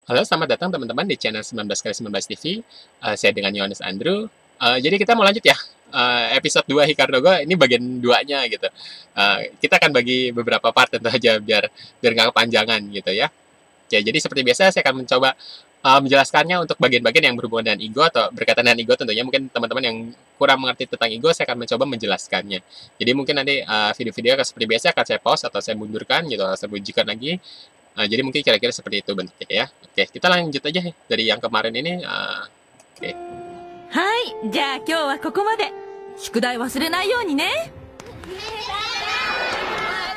Halo, selamat datang teman-teman di channel 19x19 TV. Saya dengan Yohanes Andrew. Jadi kita mau lanjut ya. Episode 2 Hikaru no Go, ini bagian 2-nya gitu. Kita akan bagi beberapa part tentu aja biar nggak kepanjangan gitu ya. Oke, jadi seperti biasa saya akan mencoba menjelaskannya untuk bagian-bagian yang berhubungan dengan ego atau berkaitan dengan ego tentunya. Mungkin teman-teman yang kurang mengerti tentang ego, saya akan mencoba menjelaskannya. Jadi mungkin nanti video-video seperti biasa akan saya pause atau saya mundurkan gitu, atau saya bunyikan lagi. Jadi mungkin kira-kira seperti itu bentuknya ya. Oke, kita lanjut aja dari yang kemarin ini. Oke. はい、じゃあ今日はここまで。宿題忘れないようにね。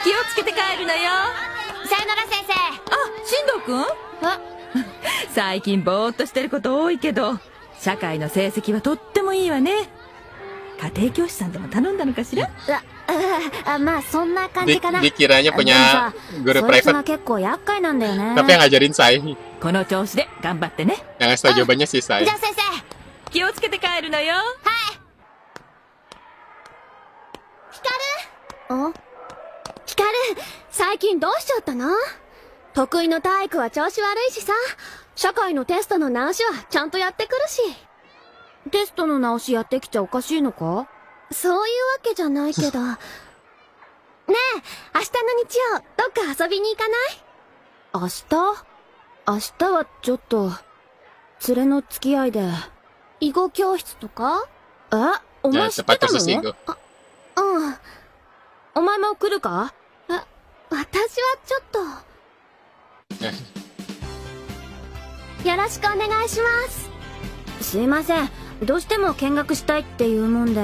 気をつけて帰るのよ。さよなら先生。あ、進藤くん？最近ぼーっとしてること多いけど、社会の成績はとってもいいわね。家庭教師さんでも頼んだのかしら？まあそんな感じかな。 Dikiranya punya guru そいつ private, が結構厄介なんだよね。 tapi yang ngajarin saya. この調子で頑張ってね。 Yang ngasih tau jawabannya sih じ saya. ゃあ先生。気をつけて帰るのよ。ヒカル、最近どうしちゃったの？得意の体育は調子悪いしさ、社会のテストの直しはちゃんとやってくるし。テストの直しやってきちゃおかしいのか？そういうわけじゃないけど。ねえ、明日の日曜、どっか遊びに行かない？明日はちょっと、連れの付き合いで。囲碁教室とか？お前知ってた Cepat khusus の？ ego. うん。お前も来るか？私はちょっと。よろしくお願いします。すいません。どうしても見学したいっていうもんで。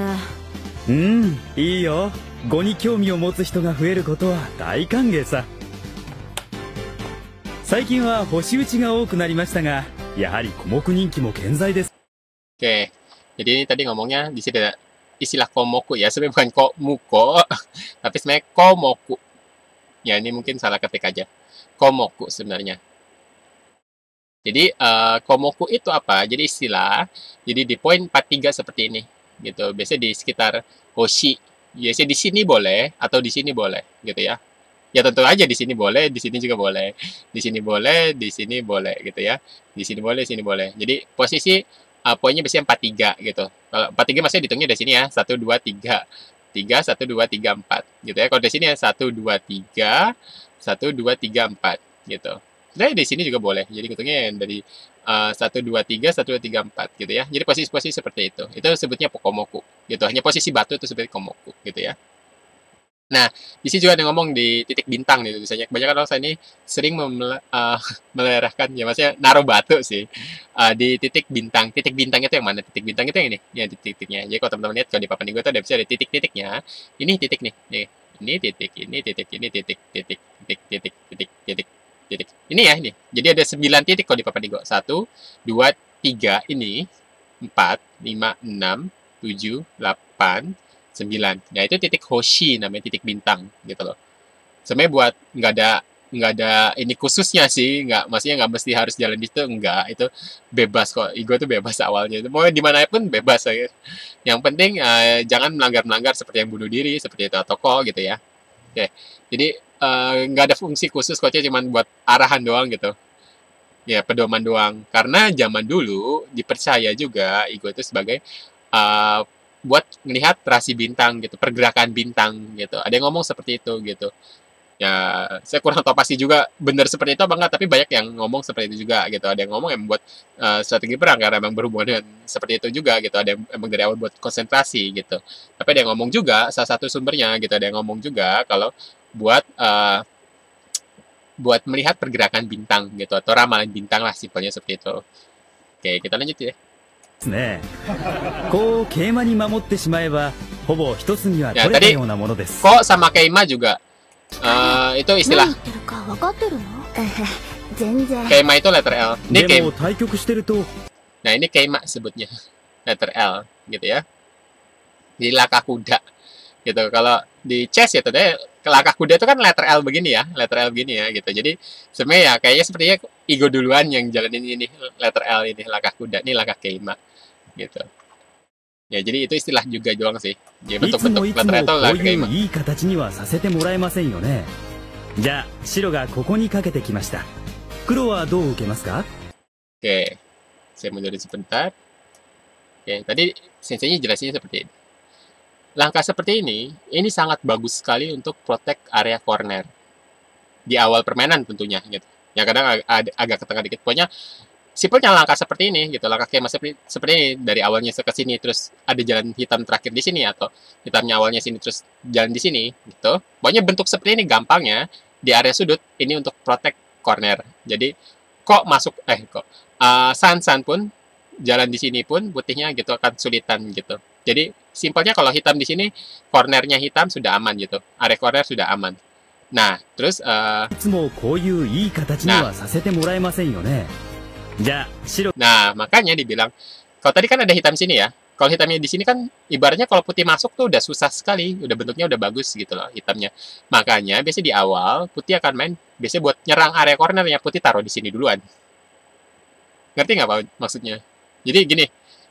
いいよ。語に興味を持つ人が増えることは大歓迎さ。最近は星打ちが多くなりましたが、やはり古木人気も健在です。 Oke, jadi ini tadi ngomongnya di sini ada istilah komoku ya, sebenarnya bukan komuko, tapi sebenarnya komoku. Ya ini mungkin salah ketik aja. Komoku sebenarnya. Jadi komoku itu apa? Jadi istilah. Jadi di poin 43 seperti ini, gitu. Biasanya di sekitar hoshi. Biasanya di sini boleh atau di sini boleh, gitu ya. Ya tentu aja di sini boleh, di sini juga boleh. Di sini boleh, di sini boleh, gitu ya. Di sini boleh, di sini boleh. Jadi posisi poinnya biasanya 43 gitu. Kalau 43 maksudnya dihitungnya dari sini ya. 1, 2, 3. 3, 1, 2, 3, 4. Gitu ya. Kalau di sini ya 1, 2, 3. 1, 2, 3, 4. Gitu. Sebenarnya di sini juga boleh. Jadi hitungnya yang dari 1, 2, 3, 1, 2, 3, 4. Gitu ya. Jadi posisi-posisi seperti itu. Itu sebutnya komoku. Gitu. Hanya posisi batu itu sebutnya komoku. Gitu ya. Nah, di sini juga ada ngomong di titik bintang nih tulisannya. Kebanyakan orang saya ini sering melerahkan, ya maksudnya naruh batu sih di titik bintang. Titik bintang itu yang mana? Titik bintang itu yang ini, ya titik-titiknya. Jadi kalau teman-teman lihat kalau di papan ego itu ada bisa ada titik-titiknya. Ini titik nih, ini titik, ini titik, ini titik, titik, titik, titik, titik, titik, titik. Ini ya ini. Jadi ada 9 titik kalau di papan ego. 1, 2, 3 ini, 4, 5, 6, 7, 8. 9. Nah, itu titik hoshi namanya, titik bintang gitu loh. Sebenarnya buat nggak ada ini khususnya sih, maksudnya nggak mesti harus jalan di situ, enggak. Itu bebas kok. Ego itu bebas awalnya. Mau di mana pun bebas ya. Yang penting jangan melanggar seperti yang bunuh diri, seperti itu atau kok gitu ya. Oke. Jadi nggak ada fungsi khusus kok, cuma buat arahan doang gitu. Ya, pedoman doang. Karena zaman dulu dipercaya juga ego itu sebagai buat melihat rasi bintang gitu, pergerakan bintang gitu. Ada yang ngomong seperti itu gitu. Ya, saya kurang tahu pasti juga benar seperti itu apa enggak, tapi banyak yang ngomong seperti itu juga gitu. Ada yang ngomong yang buat strategi perang karena memang berhubungan dengan seperti itu juga gitu. Ada yang emang dari awal buat konsentrasi gitu. Tapi ada yang ngomong juga, salah satu sumbernya gitu, ada yang ngomong juga kalau buat buat melihat pergerakan bintang gitu, atau ramalan bintang lah simpelnya seperti itu. Oke, kita lanjut ya. ねこう桂馬に守ってしまえばほぼ一つには Ya, 取れた tadi ようなものです。 kok sama keima juga itu 何 istilah 言ってるか分かってるの？全然。 keima itu letter L. Ini で keima. も対局してると Nah, ini keima sebutnya. Letter L gitu ya. Di laka kuda gitu. Kalau di chess ya tadi laka kuda itu kan letter L begini ya, letter L begini ya gitu. Jadi sebenarnya ya kayaknya sepertinya ego duluan yang jalanin ini letter L ini, laka kuda, ini laka keima gitu. Ya, jadi itu istilah juga doang sih. Jadi いつも bentuk-bentuk いつ letter も itu こ laka ういう keima. いい形にはさせてもらえませんよね。じゃあ白がここにかけてきました。黒はどう受けますか？ Oke, saya mundurin sebentar. Oke, tadi senseinya jelasinnya seperti ini. Langkah seperti ini sangat bagus sekali untuk protect area corner. Di awal permainan tentunya, gitu. Yang kadang agak ke tengah dikit. Pokoknya, simpelnya langkah seperti ini, gitu. Langkah kayak seperti ini, dari awalnya ke sini, terus ada jalan hitam terakhir di sini, atau hitamnya awalnya sini, terus jalan di sini, gitu. Pokoknya bentuk seperti ini, gampangnya, di area sudut, ini untuk protect corner. Jadi, San pun jalan di sini pun putihnya gitu akan sulitan gitu. Jadi simpelnya kalau hitam di sini, cornernya hitam sudah aman gitu. Area corner sudah aman. Nah, terus いつもこういういい形にはさせてもらえませんよね。じゃあ白 nah, makanya dibilang kalau tadi kan ada hitam sini ya. Kalau hitamnya di sini kan ibaratnya kalau putih masuk tuh udah susah sekali, udah bentuknya udah bagus gitu loh hitamnya. Makanya biasanya di awal putih akan main biasanya buat nyerang area cornernya, putih taruh di sini duluan. Ngerti nggak Pak maksudnya? Jadi gini,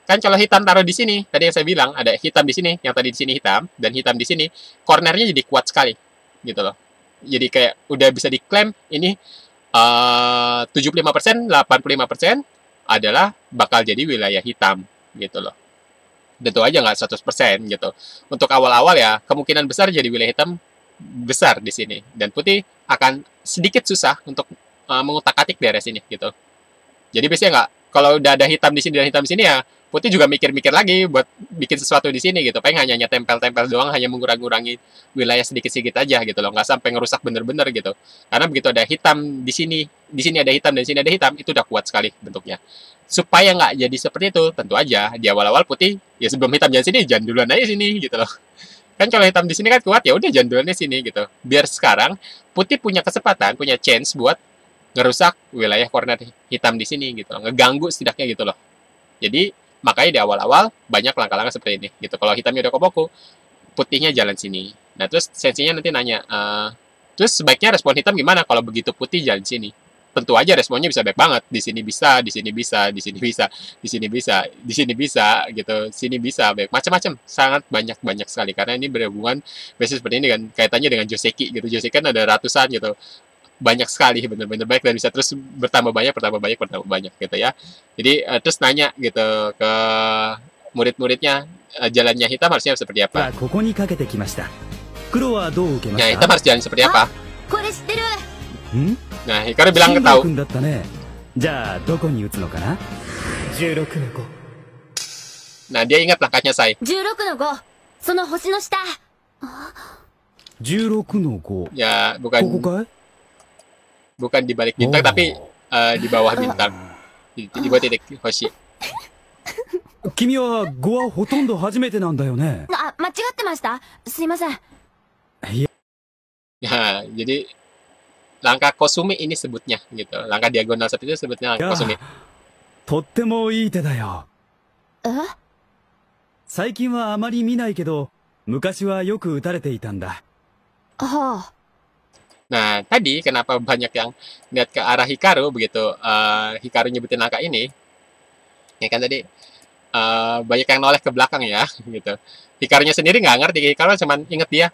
kan kalau hitam taruh di sini, tadi yang saya bilang ada hitam di sini, yang tadi di sini hitam dan hitam di sini, cornernya jadi kuat sekali, gitu loh. Jadi kayak udah bisa diklaim ini 75%, 85% adalah bakal jadi wilayah hitam, gitu loh. Tentu aja nggak 100% gitu. Untuk awal-awal ya kemungkinan besar jadi wilayah hitam besar di sini dan putih akan sedikit susah untuk mengutak-atik di area sini gitu. Jadi biasanya nggak, kalau udah ada hitam di sini dan hitam di sini ya, putih juga mikir-mikir lagi buat bikin sesuatu di sini gitu. Paling hanya tempel-tempel doang, hanya mengurangi wilayah sedikit-sedikit aja gitu loh, nggak sampai ngerusak bener-bener gitu. Karena begitu ada hitam di sini ada hitam dan di sini ada hitam, itu udah kuat sekali bentuknya. Supaya nggak jadi seperti itu, tentu aja di awal-awal putih ya sebelum hitam jangan sini, jangan duluan aja sini gitu loh. Kan kalau hitam di sini kan kuat, ya udah jangan duluan sini gitu. Biar sekarang putih punya kesempatan, punya chance buat ngerusak wilayah corner hitam di sini gitu loh, ngeganggu setidaknya gitu loh. Jadi makanya di awal-awal banyak langkah-langkah seperti ini gitu. Kalau hitamnya udah koboku, putihnya jalan sini. Nah terus sensinya nanti nanya, terus sebaiknya respon hitam gimana kalau begitu putih jalan sini? Tentu aja responnya bisa baik banget. Di sini bisa, di sini bisa, di sini bisa, di sini bisa, di sini bisa gitu. Sini bisa baik macam-macam, sangat banyak sekali karena ini berhubungan biasanya seperti ini kan kaitannya dengan Joseki gitu. Joseki kan ada ratusan gitu. Banyak sekali bener-bener baik dan bisa terus bertambah banyak gitu ya. Jadi terus nanya gitu ke murid-muridnya, jalannya hitam harusnya seperti apa? ここにかけてきました。黒はどう受けま Ya す hitam か？ harus jalan seperti apa? これ知ってる。ん？ Nah Hikaru bilang 進 tahu. 藤君だったね。じゃあどこに打つのかな？ 16の5。 Nah dia ingat langkahnya saya. 16の5。その星の下。 16の5。 Ya ここ bukan かい？ bukan di balik bintang Oh. tapi di bawah bintang. Di bawah titik Hoshi. 君は5はほとんど初めてなんだよね。あ、間違ってました。すいません。 Ya jadi langkah Kosumi ini sebutnya gitu. Langkah diagonal seperti itu sebutnya langkah や Kosumi. とってもいい手だよ。え？最近はあまり見ないけど、昔はよく打たれていたんだ。はあ。 Nah, tadi kenapa banyak yang lihat ke arah Hikaru begitu Hikaru nyebutin langkah ini? Ya kan tadi banyak yang noleh ke belakang ya, gitu. Hikarunya sendiri nggak ngerti, Hikaru cuma inget dia,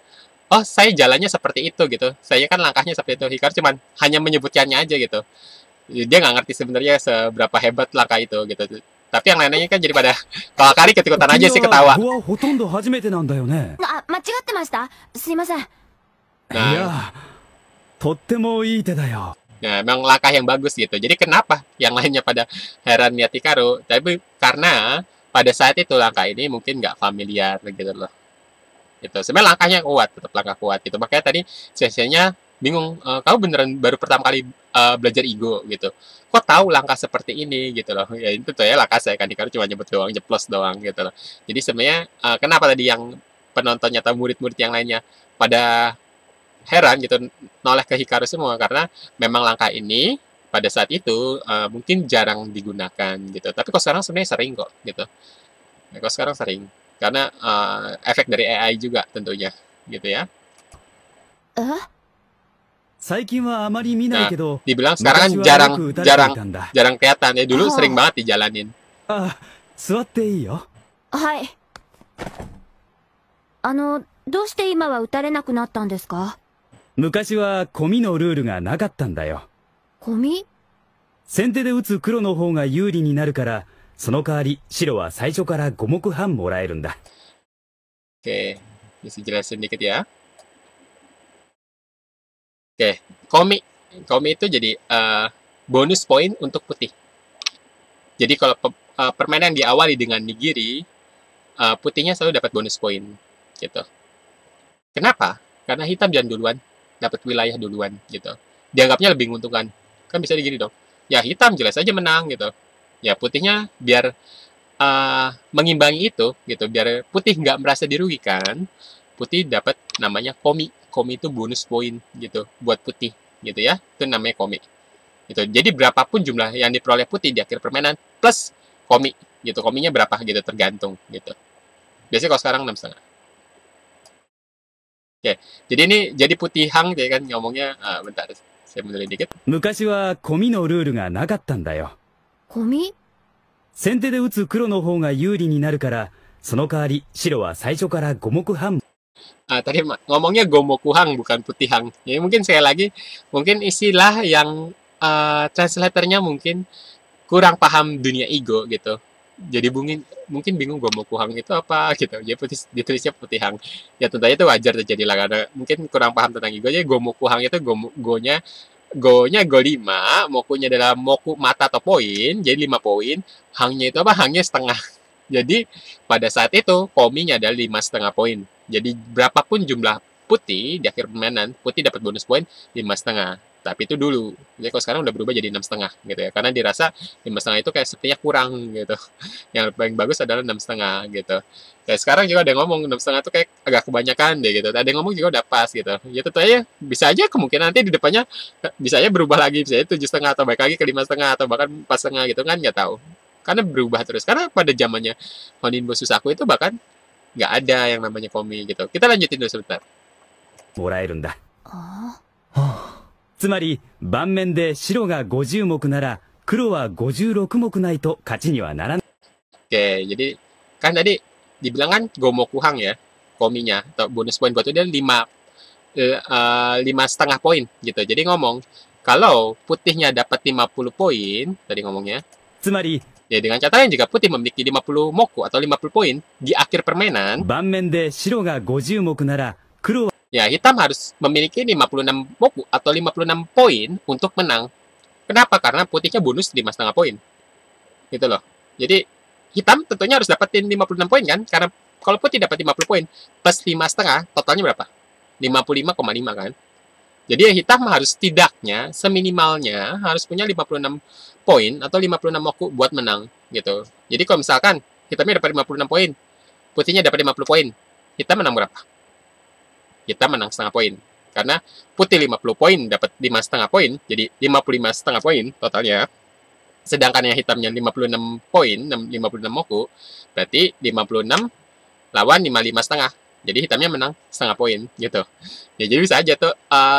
oh saya jalannya seperti itu gitu. Saya kan langkahnya seperti itu. Hikaru cuma hanya menyebutkannya aja gitu. Dia nggak ngerti sebenarnya seberapa hebat langkah itu gitu. Tapi yang lainnya kan jadi pada kalau kali ketikutan aja sih 君 ketawa. は5はほとんど初めてなんだよね。あ、間違ってました。すいません。いや、とってもいい手だよ。 Nah, memang langkah yang bagus gitu. Jadi kenapa yang lainnya pada heran lihat Hikaru? Tapi karena pada saat itu langkah ini mungkin nggak familiar gitu loh. Itu sebenarnya langkahnya kuat, tetap langkah kuat gitu. Makanya tadi sesinya bingung, kamu beneran baru pertama kali belajar Igo gitu. Kok tahu langkah seperti ini gitu loh. Ya itu tuh ya langkah saya kan Hikaru cuma nyebut doang, jeplos doang gitu loh. Jadi sebenarnya kenapa tadi yang penontonnya atau murid-murid yang lainnya pada heran gitu noleh ke Hikaru semua karena memang langkah ini pada saat itu mungkin jarang digunakan gitu. Tapi kok sekarang sebenarnya sering kok gitu. Ya, kok sekarang sering karena efek dari AI juga tentunya gitu ya. え？ 最近はあまり見ないけど、 Dibilang sekarang 昔 kan はよく打たれていたんだ。 jarang kelihatan ya dulu Oh. sering banget dijalanin. あ、座っていいよ。はい。どうして今は打たれなくなったんですか？昔は込みのルールがなかったんだよ。ゴミ？先手で打つ黒の方が有利になるから、その代わり白は最初から5目半もらえるんだ。Oke, bisa jelasin dikit ya. Oke, komi. Komi itu jadi bonus poin untuk putih. Jadi kalau permainan diawali dengan nigiri, putihnya selalu dapat bonus poin, gitu. Kenapa? Karena hitam jangan duluan, dapat wilayah duluan, gitu. Dianggapnya lebih menguntungkan. Kan bisa digini dong. Ya hitam jelas aja menang, gitu. Ya putihnya biar mengimbangi itu, gitu. Biar putih nggak merasa dirugikan, putih dapat namanya komi. Komi itu bonus poin, gitu, buat putih, gitu ya. Itu namanya komi. Gitu. Jadi berapapun jumlah yang diperoleh putih di akhir permainan plus komi, gitu. Kominya berapa gitu tergantung, gitu. Biasanya kalau sekarang 6,5. Oke, jadi ini jadi putih hang ya kan ngomongnya. Bentar, saya mundurin dikit. 昔はコミのルールがなかったんだよ。ゴミ？先手で打つ黒の方が有利になるから、その代わり白は最初から5目半。Tadi ngomongnya gomokuhang bukan putihang. Ya mungkin sekali lagi, mungkin istilah yang translatornya mungkin kurang paham dunia ego gitu. Jadi mungkin bingung gomokuhang itu apa gitu. Jadi ditulisnya putihang. Ya tentunya itu wajar terjadi lah karena mungkin kurang paham tentang ego. Jadi gomokuhang itu go-nya go 5, mokunya adalah moku mata atau poin, jadi 5 poin. Hangnya itu apa? Hangnya setengah. Jadi pada saat itu kominya adalah 5,5 poin. Jadi berapapun jumlah putih di akhir permainan, putih dapat bonus poin 5,5. Tapi itu dulu. Jadi kalau sekarang udah berubah jadi 6,5 gitu ya. Karena dirasa 5,5 itu kayak sepertinya kurang gitu. Yang paling bagus adalah 6,5 gitu. Kayak sekarang juga ada yang ngomong 6,5 itu kayak agak kebanyakan deh gitu. Ada yang ngomong juga udah pas gitu. Ya tentu aja bisa aja kemungkinan nanti di depannya bisa aja berubah lagi. Bisa aja 7,5 atau balik lagi ke 5,5 atau bahkan 4,5 gitu kan nggak tahu. Karena berubah terus. Karena pada zamannya Honinbo Susaku itu bahkan nggak ada yang namanya komi gitu. Kita lanjutin dulu sebentar. もらえるんだ。つまり盤面で白が50目なら黒は56目ないと勝ちにはならない。 Oke, jadi kan tadi dibilang kan gomokuhang ya kominya atau bonus poin buat itu dia 5,5 poin gitu. Jadi ngomong kalau putihnya dapat 50 poin tadi ngomongnya. つまり Ya dengan catatan jika putih memiliki 50 moku atau 50 poin di akhir permainan, 盤面で白が50目なら黒は ya hitam harus memiliki 56 moku atau 56 poin untuk menang. Kenapa? Karena putihnya bonus 5,5 poin. Gitu loh. Jadi hitam tentunya harus dapetin 56 poin kan? Karena kalau putih dapat 50 poin plus 5,5 totalnya berapa? 55,5 kan? Jadi hitam harus setidaknya seminimalnya harus punya 56 poin atau 56 moku buat menang gitu. Jadi kalau misalkan hitamnya dapat 56 poin, putihnya dapat 50 poin, hitam menang berapa? Hitam menang setengah poin. Karena putih 50 poin dapat 5,5 poin, jadi 55,5 poin totalnya. Sedangkan yang hitamnya 56 poin, 56 moku, berarti 56 lawan 55,5. Jadi hitamnya menang setengah poin gitu. Ya jadi bisa aja tuh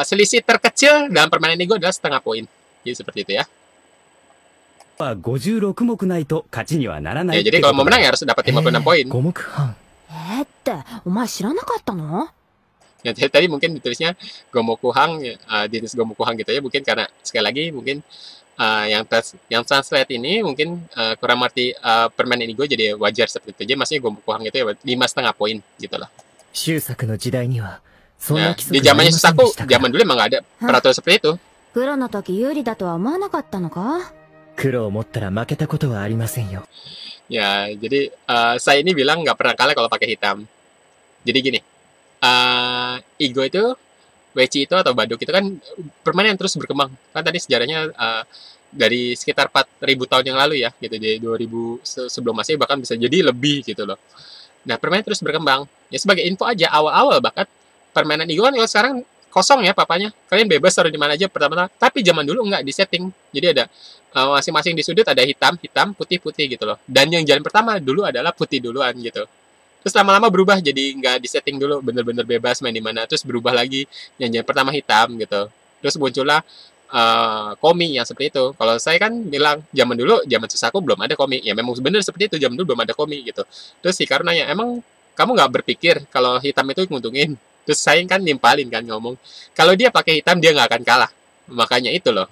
selisih terkecil dalam permainan ego adalah setengah poin. Jadi seperti itu ya. 56目ないと勝ちにはならない。 Ya jadi kalau mau menang ya harus dapat 56 poin. 5目半。ってお前知らなかったの？ Ya tadi mungkin ditulisnya Gomokuhang, ditulis Gomokuhang gitu ya. Mungkin karena sekali lagi mungkin yang translate ini mungkin kurang mengerti permainan ego jadi wajar seperti itu. Jadi maksudnya Gomokuhang itu ya 5,5 poin gitu loh. 周作の時代にはそん Ya, な規 di 則があり zamannya ませんで Susaku, したから。 zaman dulu emang nggak ada peraturan seperti itu. 黒の時有利だとは思わなかったのか？ 黒を持ったら負けたことはありませんよ。 Ya, jadi saya ini bilang nggak pernah kalah kalau pakai hitam. Jadi gini, Igo itu, Weci itu atau Baduk itu kan permainan yang terus berkembang. Kan tadi sejarahnya dari sekitar 4.000 tahun yang lalu ya, gitu di 2000 sebelum Masehi bahkan bisa jadi lebih gitu loh. Nah, permainan terus berkembang. Ya sebagai info aja, awal-awal bahkan permainan Igo kan kalau sekarang kosong ya papanya. Kalian bebas taruh di mana aja pertama-tama. Tapi zaman dulu nggak di setting. Jadi ada masing-masing di sudut ada hitam, putih, putih gitu loh. Dan yang jalan pertama dulu adalah putih duluan gitu. Terus lama-lama berubah jadi nggak di setting dulu, bener-bener bebas main di mana. Terus berubah lagi yang jalan pertama hitam gitu. Terus muncullah komi yang seperti itu. Kalau saya kan bilang zaman dulu, zaman Susaku belum ada komi. Ya memang bener seperti itu, zaman dulu belum ada komi gitu. Terus si Karuna nanya, emang kamu nggak berpikir kalau hitam itu nguntungin? Terus saya kan nimpalin kan ngomong, kalau dia pakai hitam dia nggak akan kalah. Makanya itu loh.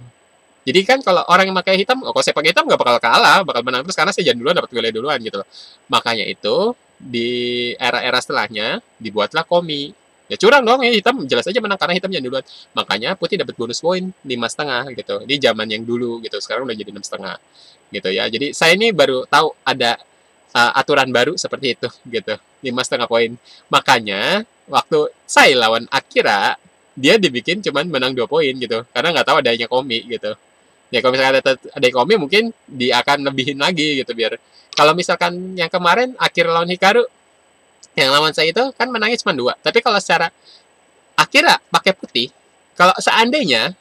Jadi kan kalau orang yang pakai hitam, oh, kalau saya pakai hitam nggak bakal kalah, bakal menang terus karena saya jangan duluan dapat wilayah duluan gitu loh. Makanya itu di era-era setelahnya dibuatlah komi. Ya curang dong ya, hitam jelas aja menang karena hitam jangan duluan. Makanya putih dapat bonus poin 5,5 gitu. Di zaman yang dulu gitu. Sekarang udah jadi 6,5 gitu ya. Jadi saya ini baru tahu ada aturan baru seperti itu gitu. 5,5 poin. Makanya waktu saya lawan Akira, dia dibikin cuman menang 2 poin gitu. Karena nggak tahu adanya komi gitu. Ya kalau misalkan ada komi mungkin dia akan lebihin lagi gitu biar. Kalau misalkan yang kemarin Akira lawan Hikaru, yang lawan saya itu kan menangnya cuma 2. Tapi kalau secara Akira pakai putih, kalau seandainya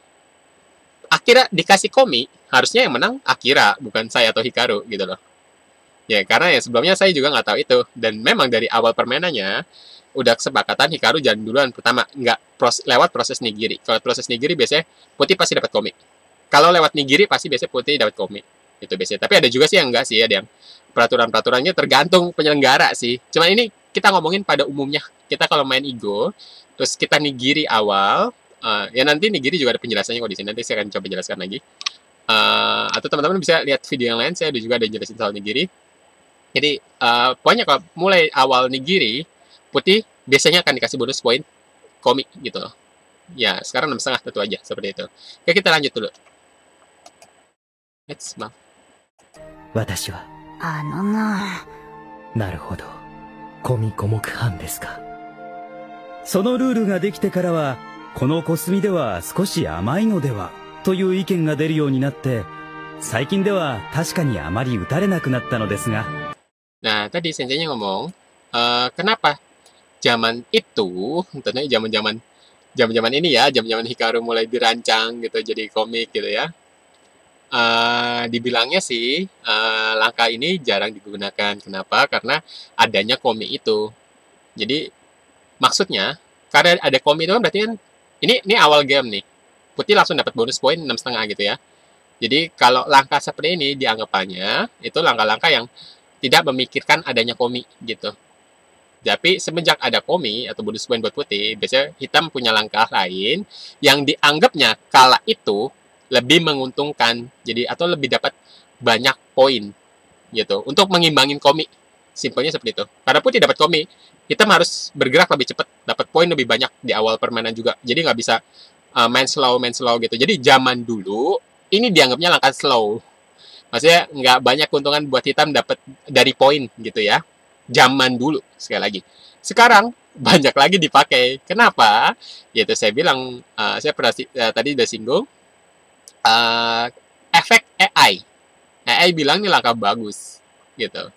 Akira dikasih komi, harusnya yang menang Akira, bukan saya atau Hikaru gitu loh. Ya, karena ya sebelumnya saya juga nggak tahu itu. Dan memang dari awal permainannya, udah kesepakatan Hikaru jalan duluan pertama. Nggak lewat proses nigiri. Kalau proses nigiri biasanya putih pasti dapat komi. Kalau lewat nigiri pasti biasanya putih dapat komi. Itu biasanya. Tapi ada juga sih yang enggak sih. Ada yang peraturan-peraturannya tergantung penyelenggara sih. Cuma ini kita ngomongin pada umumnya. Kita kalau main Igo, terus kita nigiri awal, ya nanti nigiri juga ada penjelasannya kok di sini. Nanti saya akan coba jelaskan lagi. Atau teman-teman bisa lihat video yang lain, saya juga ada jelasin soal nigiri. Jadi pokoknya kalau mulai awal nigiri, putih biasanya akan dikasih bonus poin komi gitu loh. Ya sekarang 6,5 tentu aja seperti itu. Oke, kita lanjut dulu. Let's move. 私はなるほどコミ五目半ですか。そのルールができてからはこのコスミでは少し甘いのではという意見が出るようになって、最近では確かにあまり打たれなくなったのですが。 Nah, tadi senseinya ngomong, kenapa zaman itu, tentunya zaman-zaman ini ya, zaman-zaman Hikaru mulai dirancang gitu, jadi komik gitu ya. Dibilangnya sih, langkah ini jarang digunakan. Kenapa? Karena adanya komik itu. Jadi, maksudnya, karena ada komik itu kan berarti kan, ini awal game nih. Putih langsung dapat bonus poin 6,5 gitu ya. Jadi, kalau langkah seperti ini dianggapannya, itu langkah-langkah yang tidak memikirkan adanya komi gitu. Tapi semenjak ada komi atau bonus poin buat putih, biasanya hitam punya langkah lain yang dianggapnya kala itu lebih menguntungkan. Jadi atau lebih dapat banyak poin gitu untuk mengimbangin komi. Simpelnya seperti itu. Karena putih dapat komi, hitam harus bergerak lebih cepat, dapat poin lebih banyak di awal permainan juga. Jadi nggak bisa main slow gitu. Jadi zaman dulu ini dianggapnya langkah slow. Maksudnya nggak banyak keuntungan buat hitam dapat dari poin gitu ya. Zaman dulu, sekali lagi. Sekarang banyak lagi dipakai. Kenapa? Yaitu saya bilang, saya pernah tadi udah singgung, efek AI. AI bilang ini langkah bagus gitu.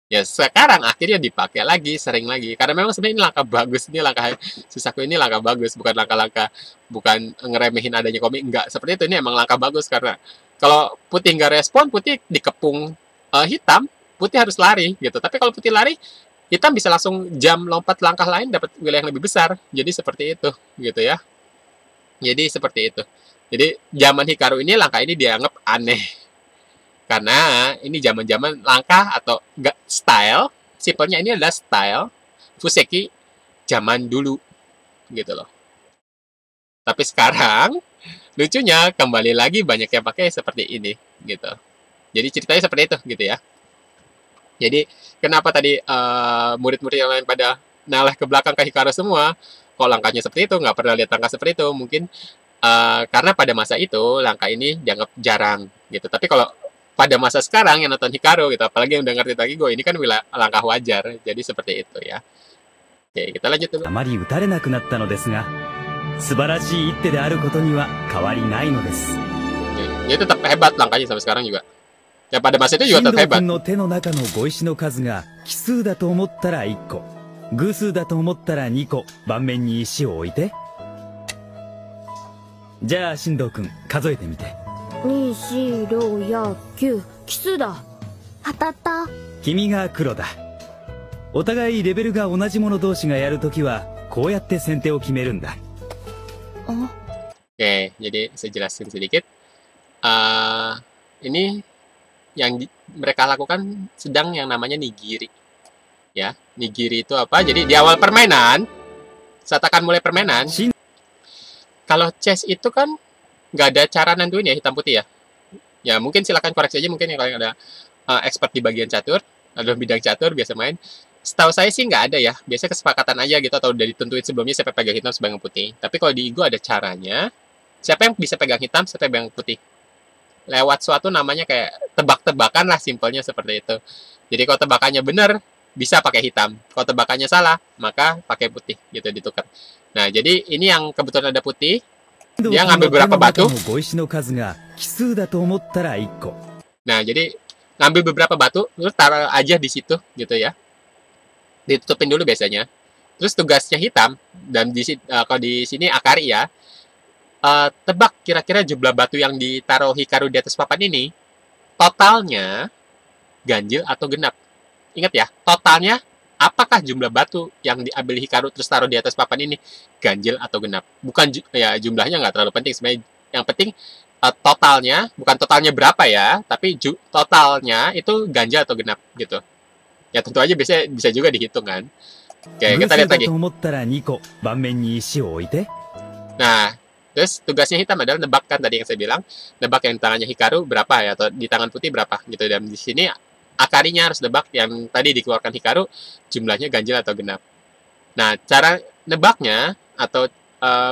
Ya sekarang akhirnya dipakai lagi, sering lagi. Karena memang sebenarnya ini langkah bagus, ini langkah Susaku ini langkah bagus, bukan langkah-langkah, bukan ngeremehin adanya komik, enggak. Seperti itu, ini emang langkah bagus karena kalau putih nggak respon, putih dikepung hitam, putih harus lari gitu. Tapi kalau putih lari, hitam bisa langsung jam lompat langkah lain dapat wilayah yang lebih besar. Jadi seperti itu gitu ya. Jadi seperti itu. Jadi zaman Hikaru ini langkah ini dianggap aneh. Karena ini zaman-zaman langkah atau enggak style, simpelnya ini adalah style Fuseki zaman dulu gitu loh. Tapi sekarang lucunya kembali lagi banyak yang pakai seperti ini gitu. Jadi ceritanya seperti itu gitu ya. Jadi kenapa tadi murid-murid yang lain pada noleh ke belakang ke Hikaru semua? Kok langkahnya seperti itu? Nggak pernah lihat langkah seperti itu? Mungkin karena pada masa itu langkah ini dianggap jarang gitu. Tapi kalau pada masa sekarang yang nonton Hikaru gitu, apalagi yang udah ngerti Takigo, ini kan langkah wajar. Jadi seperti itu ya. Oke, kita lanjut dulu. あまり打たれなくなったのですが、素晴らしい一手であることには変わりないのです。 Dia tetap hebat langkahnya sampai sekarang juga. Ya pada masa itu juga 進 tetap 藤 hebat. 君の手の中の碁石の数が奇数だと思ったら1個、偶数だと思ったら2個盤面に石を置いて。じゃあ進藤君数えてみて。2、4、6、や9、奇数だ。当たった。君が黒だ。お互いレベルが同じ者同士がやるときはこうやって先手を決めるんだ。 Oke, jadi saya jelasin sedikit. Ini yang mereka lakukan sedang yang namanya nigiri. Ya, nigiri itu apa? Jadi di awal permainan, saat akan mulai permainan, kalau chess itu kan nggak ada cara nentuin ya hitam putih ya. Ya mungkin silakan koreksi aja mungkin ya kalau ada expert di bagian catur, ada bidang catur biasa main. Setahu saya sih nggak ada ya. Biasanya kesepakatan aja gitu atau udah ditentuin sebelumnya siapa pegang hitam, siapa pegang putih. Tapi kalau di Igo ada caranya. Siapa yang bisa pegang hitam, siapa yang pegang putih. Lewat suatu namanya kayak tebak-tebakan lah, simpelnya seperti itu. Jadi kalau tebakannya benar, bisa pakai hitam. Kalau tebakannya salah, maka pakai putih gitu ditukar. Nah, jadi ini yang kebetulan ada putih. Dia ngambil beberapa batu. Nah, jadi ngambil beberapa batu, terus taruh aja di situ gitu ya. Ditutupin dulu biasanya. Terus tugasnya hitam dan kalau di sini Akari ya. Tebak kira-kira jumlah batu yang ditaruh Hikaru di atas papan ini totalnya ganjil atau genap. Ingat ya, totalnya apakah jumlah batu yang diambil Hikaru terus taruh di atas papan ini ganjil atau genap. Bukan ya jumlahnya nggak terlalu penting sebenarnya. Yang penting totalnya, bukan totalnya berapa ya, tapi totalnya itu ganjil atau genap gitu. Ya tentu aja bisa juga dihitung kan. Oke, kita lihat lagi. Nah, terus tugasnya hitam adalah nebak kan tadi yang saya bilang, nebak yang tangannya Hikaru berapa ya atau di tangan putih berapa gitu. Dan di sini Akarinya harus nebak yang tadi dikeluarkan Hikaru jumlahnya ganjil atau genap. Nah, cara nebaknya atau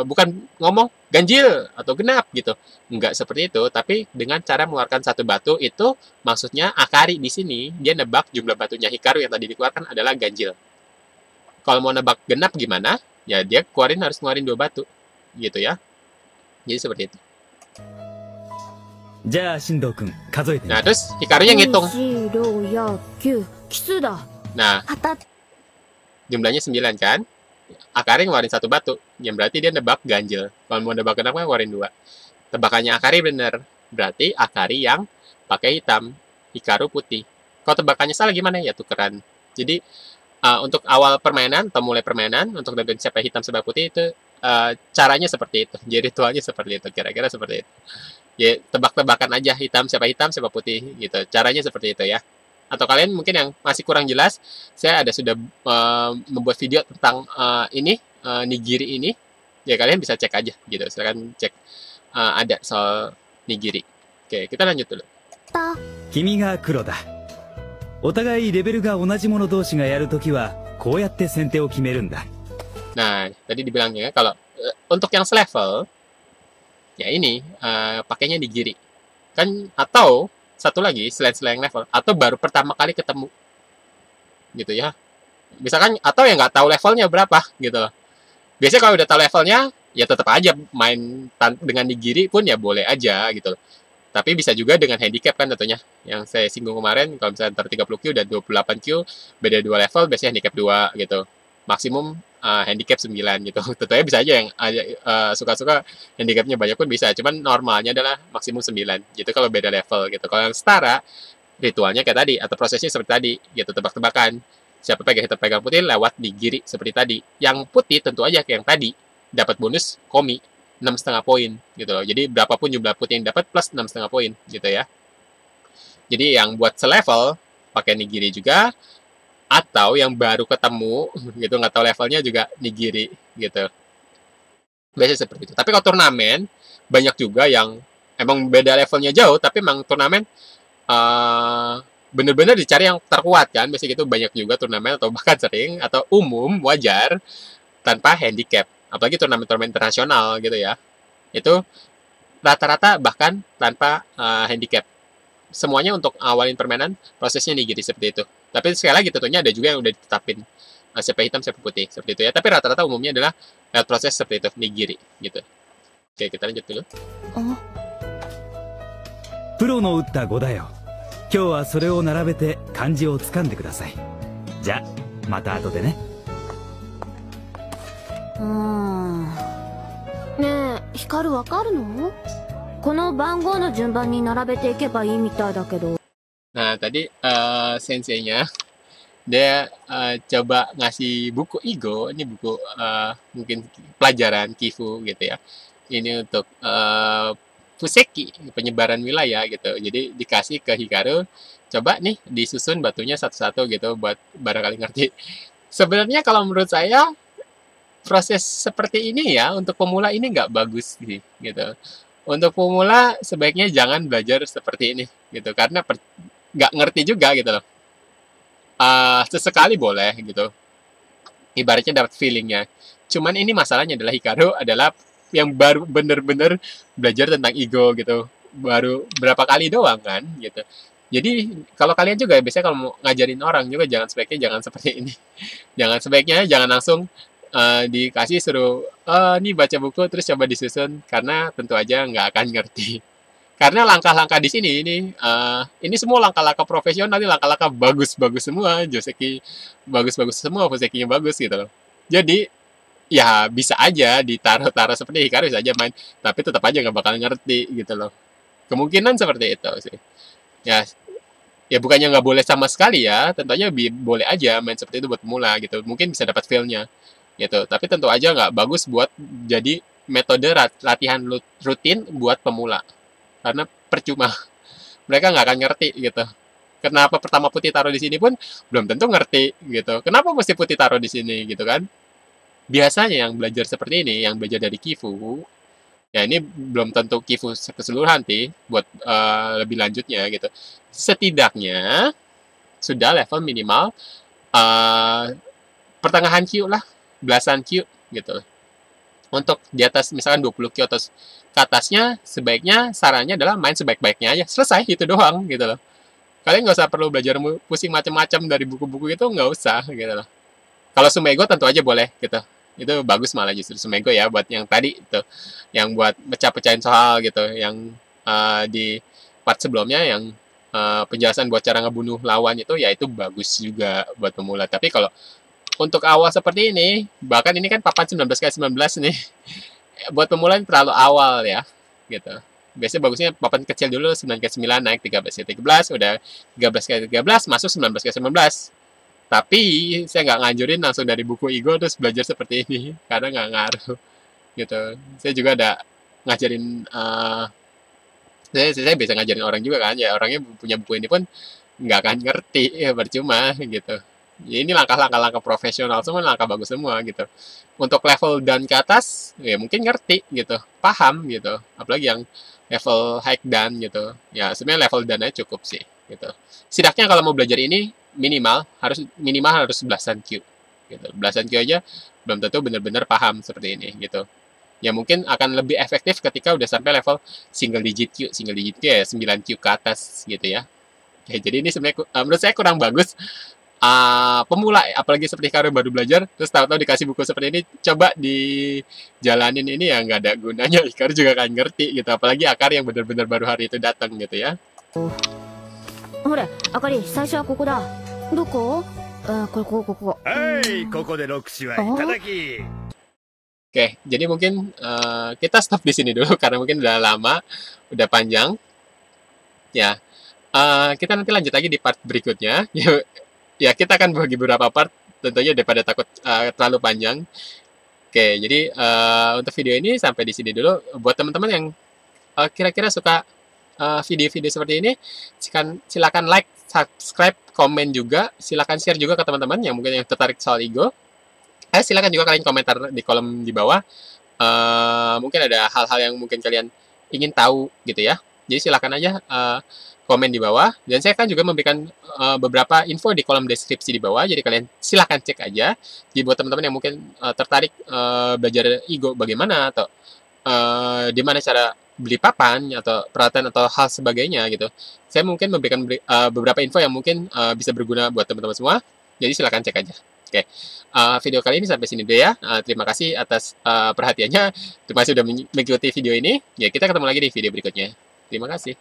bukan ngomong ganjil atau genap gitu. Enggak seperti itu, tapi dengan cara mengeluarkan satu batu itu maksudnya Akari di sini dia nebak jumlah batunya Hikaru yang tadi dikeluarkan adalah ganjil. Kalau mau nebak genap gimana? Ya dia harus ngeluarin 2 batu gitu ya. Jadi seperti itu. Nah, terus Hikarunya ngitung. Nah, jumlahnya 9 kan? Akari ngeluarin 1 batu. Yang berarti dia nebak ganjil. Kalau mau nebak kenapa ngeluarin 2. Tebakannya Akari bener. Berarti Akari yang pakai hitam. Hikaru putih. Kalau tebakannya salah gimana? Ya tukeran. Jadi, untuk awal permainan atau mulai permainan, untuk nentuin siapa hitam siapa putih itu caranya seperti itu. Jadi ritualnya seperti itu. Kira-kira seperti itu. Ya tebak-tebakan aja hitam siapa putih gitu. Caranya seperti itu ya. Atau kalian mungkin yang masih kurang jelas, saya sudah membuat video tentang nigiri ini. Ya kalian bisa cek aja gitu. Silakan cek ada soal nigiri. Oke, kita lanjut dulu. 君が黒だ。お互いレベルが同じ者同士がやるときはこうやって先手を決めるんだ。 Nah, tadi dibilangnya kalau untuk yang selevel ya ini pakainya nigiri. Kan atau satu lagi selain level atau baru pertama kali ketemu. Gitu ya. Misalkan atau yang nggak tahu levelnya berapa gitu loh. Biasanya kalau udah tahu levelnya ya tetap aja main dengan nigiri pun ya boleh aja gitu loh. Tapi bisa juga dengan handicap kan tentunya. Yang saya singgung kemarin kalau misalnya ntar 30Q dan 28Q beda 2 level biasanya handicap 2 gitu. Maksimum handicap 9 gitu. Tentunya bisa aja yang suka-suka handicapnya banyak pun bisa. Cuman normalnya adalah maksimum 9 gitu kalau beda level gitu. Kalau yang setara, ritualnya kayak tadi atau prosesnya seperti tadi gitu, tebak-tebakan. Siapa pegang hitam pegang putih lewat nigiri seperti tadi. Yang putih tentu aja kayak yang tadi dapat bonus komi 6,5 poin gitu loh. Jadi berapapun jumlah putih yang dapat plus 6,5 poin gitu ya. Jadi yang buat selevel pakai nigiri juga. Atau yang baru ketemu gitu nggak tahu levelnya juga nigiri gitu. Biasanya seperti itu. Tapi kalau turnamen banyak juga yang emang beda levelnya jauh tapi emang turnamen bener-bener dicari yang terkuat kan. Biasanya gitu banyak juga turnamen atau bahkan sering atau umum wajar tanpa handicap. Apalagi turnamen-turnamen internasional gitu ya. Itu rata-rata bahkan tanpa handicap. Semuanya untuk awalin permainan prosesnya nigiri seperti itu. Tapi sekali lagi tentunya ada juga yang udah ditetapin siapa hitam siapa putih seperti itu ya. Tapi rata-rata umumnya adalah proses seperti itu nigiri gitu. Oke, kita lanjut dulu. Oh. プロの打った碁だよ。今日はそれを並べて漢字を掴んでください。じゃまた後でね。ねえ、光わかるの？この番号の順番に並べていけばいいみたいだけど。 Nah, tadi senseinya dia coba ngasih buku Igo, ini buku mungkin pelajaran Kifu gitu ya. Ini untuk Fuseki, penyebaran wilayah gitu. Jadi dikasih ke Hikaru, coba nih disusun batunya satu-satu gitu buat barangkali ngerti. Sebenarnya kalau menurut saya proses seperti ini ya untuk pemula ini nggak bagus sih gitu. Untuk pemula sebaiknya jangan belajar seperti ini gitu karena nggak ngerti juga gitu loh. Sesekali boleh gitu. Ibaratnya dapat feelingnya. Cuman ini masalahnya adalah Hikaru adalah yang baru bener-bener belajar tentang ego gitu. Baru berapa kali doang kan gitu. Jadi kalau kalian juga biasanya kalau mau ngajarin orang juga sebaiknya jangan seperti ini. Jangan langsung dikasih suruh nih baca buku terus coba disusun karena tentu aja nggak akan ngerti. Karena langkah-langkah di sini ini semua langkah-langkah profesional, ini langkah-langkah bagus-bagus semua, Joseki bagus-bagus semua, Fusekinya bagus gitu loh. Jadi ya bisa aja ditaruh-taruh seperti Hikaru bisa aja main, tapi tetap aja nggak bakal ngerti gitu loh. Kemungkinan seperti itu sih. Ya, ya bukannya nggak boleh sama sekali ya, tentu aja boleh aja main seperti itu buat pemula gitu. Mungkin bisa dapat feel-nya gitu. Tapi tentu aja nggak bagus buat jadi metode latihan rutin buat pemula. Karena percuma. Mereka nggak akan ngerti gitu. Kenapa pertama Putih taruh di sini pun belum tentu ngerti gitu. Kenapa mesti Putih taruh di sini gitu kan? Biasanya yang belajar seperti ini, yang belajar dari Kifu, ya ini belum tentu Kifu keseluruhan sih buat lebih lanjutnya gitu. Setidaknya sudah level minimal pertengahan Q lah, belasan Q gitu. Untuk di atas misalkan 20 Q atau ke atasnya, sebaiknya sarannya adalah main sebaik-baiknya aja. Selesai, itu doang gitu loh. Kalian nggak usah perlu belajar pusing macam-macam dari buku-buku itu, nggak usah gitu loh. Kalau Sumego tentu aja boleh gitu. Itu bagus malah justru Sumego ya buat yang tadi itu. Yang buat pecah-pecahin soal gitu. Yang di part sebelumnya yang penjelasan buat cara ngebunuh lawan itu, ya itu bagus juga buat pemula. Tapi kalau untuk awal seperti ini, bahkan ini kan papan 19x19 nih. Buat pemula terlalu awal ya, gitu. Biasanya bagusnya papan kecil dulu, 9x9 naik 13x13, udah 13x13 masuk 19x19. Tapi saya nggak nganjurin langsung dari buku Igo terus belajar seperti ini, karena nggak ngaruh, gitu. Saya juga ada ngajarin, saya bisa ngajarin orang juga kan, ya orangnya punya buku ini pun nggak akan ngerti, ya percuma gitu. Ya, ini langkah-langkah profesional semua, langkah bagus semua gitu. Untuk level dan ke atas, ya mungkin ngerti gitu, paham gitu. Apalagi yang level high dan gitu. Ya sebenarnya level dan aja cukup sih gitu. Setidaknya kalau mau belajar ini minimal harus belasan Q gitu. Belasan Q aja belum tentu benar-benar paham seperti ini gitu. Ya mungkin akan lebih efektif ketika udah sampai level single digit Q ya 9 Q ke atas gitu ya. Ya jadi ini sebenarnya menurut saya kurang bagus. Pemula apalagi seperti Hikaru baru belajar terus tahu-tahu dikasih buku seperti ini, coba dijalanin ini ya nggak ada gunanya. Hikaru juga kan ngerti gitu, apalagi Akar yang benar-benar baru hari itu datang gitu ya. ほれ、あかり、最初はここだ。どこ？ここ。はい、ここで6試合いただき。Oke, jadi mungkin kita stop di sini dulu karena mungkin udah lama, udah panjang. Ya, kita nanti lanjut lagi di part berikutnya. Ya, kita akan bagi beberapa part, tentunya daripada takut terlalu panjang. Oke, jadi untuk video ini sampai di sini dulu. Buat teman-teman yang kira-kira suka video-video seperti ini, silakan like, subscribe, komen juga. Silakan share juga ke teman-teman yang mungkin yang tertarik soal Igo. Silakan juga kalian komentar di kolom di bawah. Mungkin ada hal-hal yang mungkin kalian ingin tahu gitu ya. Jadi silakan aja komen di bawah, dan saya akan juga memberikan beberapa info di kolom deskripsi di bawah, jadi kalian silahkan cek aja. Jadi buat teman-teman yang mungkin tertarik belajar Igo bagaimana, atau di mana cara beli papan atau peralatan atau hal sebagainya gitu, saya mungkin memberikan beberapa info yang mungkin bisa berguna buat teman-teman semua. Jadi silahkan cek aja. Oke, video kali ini sampai sini dulu ya. Terima kasih atas perhatiannya. Terima kasih sudah mengikuti video ini. Ya, kita ketemu lagi di video berikutnya. Terima kasih.